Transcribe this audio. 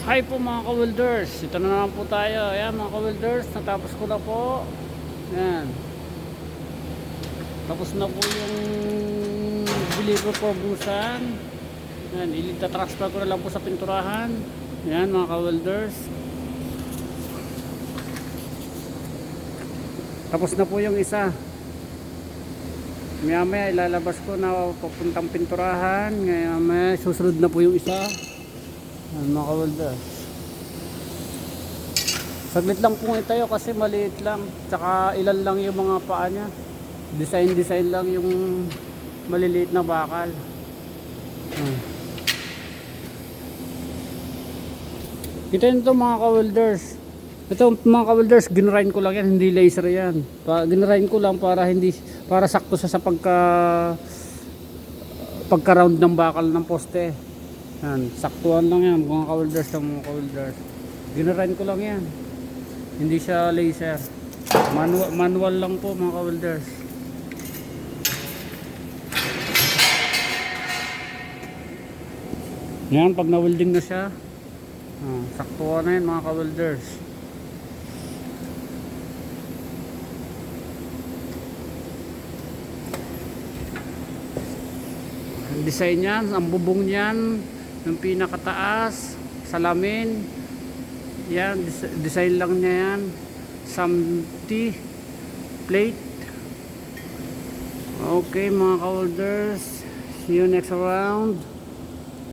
Hi po mga ka-welders, ito na naman po tayo. Ayan mga ka-welders, natapos ko na po. Ayan. Tapos na po yung deliver for busan. Ayan, ilita-transfer ko na lang po sa pinturahan. Ayan mga ka-welders. Tapos na po yung isa. Maya ilalabas ko na papuntang pinturahan. Ngayon may susunod na po yung isa. Ayan mga ka-welders. Saglit lang pong itayo kasi maliit lang. Tsaka ilan lang yung mga paa niya. Design lang yung maliliit na bakal. Kita nito mga ka-welders. Ito mga ka-welders, ginrain ko lang yan, hindi laser yan. Ginrain ko lang para sakto sa pagka-round ng bakal ng poste. Yan, saktuhan lang yan mga ka-welders ng mga ka-welders. Ginrain ko lang yan. Hindi siya laser. Manual lang po mga ka-welders. Yan, pag na-welding na siya, saktuhan na yan mga ka-welders. Ang design niyan, ang bubong niyan, yung pinakataas, salamin. Yan, design lang niya yan. Samti plate. Okay mga ka-welders, see you next round.